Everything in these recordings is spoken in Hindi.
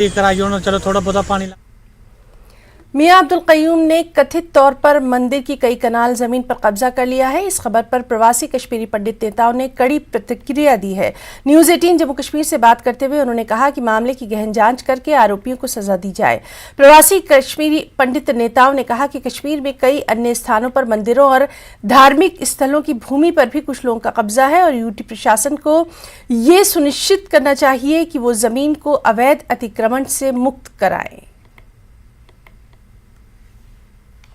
चलो थोड़ा बहुत पानी ला। मियां अब्दुल कयूम ने कथित तौर पर मंदिर की कई कनाल जमीन पर कब्जा कर लिया है। इस खबर पर प्रवासी कश्मीरी पंडित नेताओं ने कड़ी प्रतिक्रिया दी है। न्यूज़ 18 जम्मू कश्मीर से बात करते हुए उन्होंने कहा कि मामले की गहन जांच करके आरोपियों को सजा दी जाए। प्रवासी कश्मीरी पंडित नेताओं ने कहा कि कश्मीर में कई अन्य स्थानों पर मंदिरों और धार्मिक स्थलों की भूमि पर भी कुछ लोगों का कब्जा है और यूटी प्रशासन को ये सुनिश्चित करना चाहिए कि वो जमीन को अवैध अतिक्रमण से मुक्त कराए।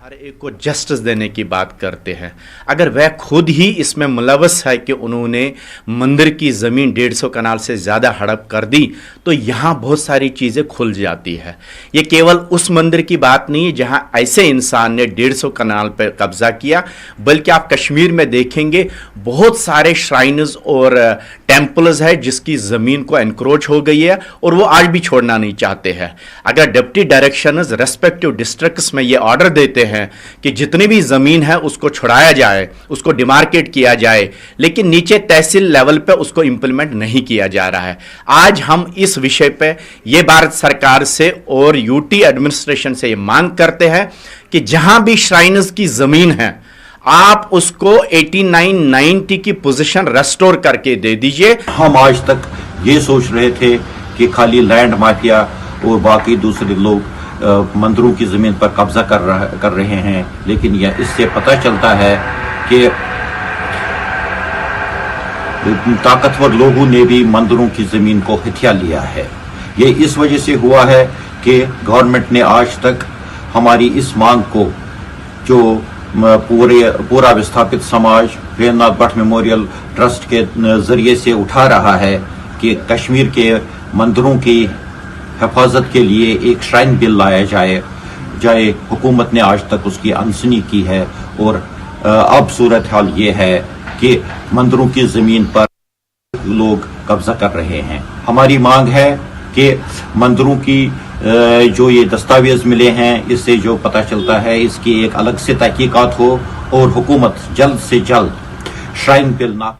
हर एक को जस्टिस देने की बात करते हैं। अगर वह खुद ही इसमें मुलवस है कि उन्होंने मंदिर की ज़मीन 150 कनाल से ज़्यादा हड़प कर दी, तो यहाँ बहुत सारी चीज़ें खुल जाती है। ये केवल उस मंदिर की बात नहीं है जहाँ ऐसे इंसान ने 150 कनाल पर कब्जा किया, बल्कि आप कश्मीर में देखेंगे बहुत सारे श्राइन्स और टेम्पल्स है जिसकी ज़मीन को एनक्रोच हो गई है और वो आज भी छोड़ना नहीं चाहते हैं। अगर डिप्टी डायरेक्शनर्स रेस्पेक्टिव डिस्ट्रिक्ट्स में ये ऑर्डर देते हैं कि जितनी भी ज़मीन है उसको छुड़ाया जाए, उसको डिमार्केट किया जाए, लेकिन नीचे तहसील लेवल पे उसको इंप्लीमेंट नहीं किया जा रहा है। आज हम इस विषय पे ये भारत सरकार से और यूटी एडमिनिस्ट्रेशन से ये मांग करते हैं कि जहां भी श्राइन्स की ज़मीन है आप उसको 89-90 की पोजीशन रेस्टोर करके दे दीजिए। हम आज तक ये सोच रहे थे कि खाली लैंड माफिया और बाकी दूसरे लोग मंदिरों की जमीन पर कब्जा कर रहे हैं, लेकिन यह इससे पता चलता है कि ताकतवर लोगों ने भी मंदिरों की जमीन को हथिया लिया है। ये इस वजह से हुआ है कि गवर्नमेंट ने आज तक हमारी इस मांग को, जो पूरा विस्थापित समाज वीरनाथ भट्ट मेमोरियल ट्रस्ट के जरिए से उठा रहा है कि कश्मीर के मंदिरों की हिफाजत के लिए एक श्राइन बिल लाया जाए। हुकूमत ने आज तक उसकी अनसुनी की है और अब सूरत हाल ये है कि मंदिरों की जमीन पर लोग कब्जा कर रहे हैं। हमारी मांग है कि मंदिरों की जो ये दस्तावेज मिले हैं, इससे जो पता चलता है इसकी एक अलग से तहकीकात हो और हुकूमत जल्द से जल्द श्राइन बिल ना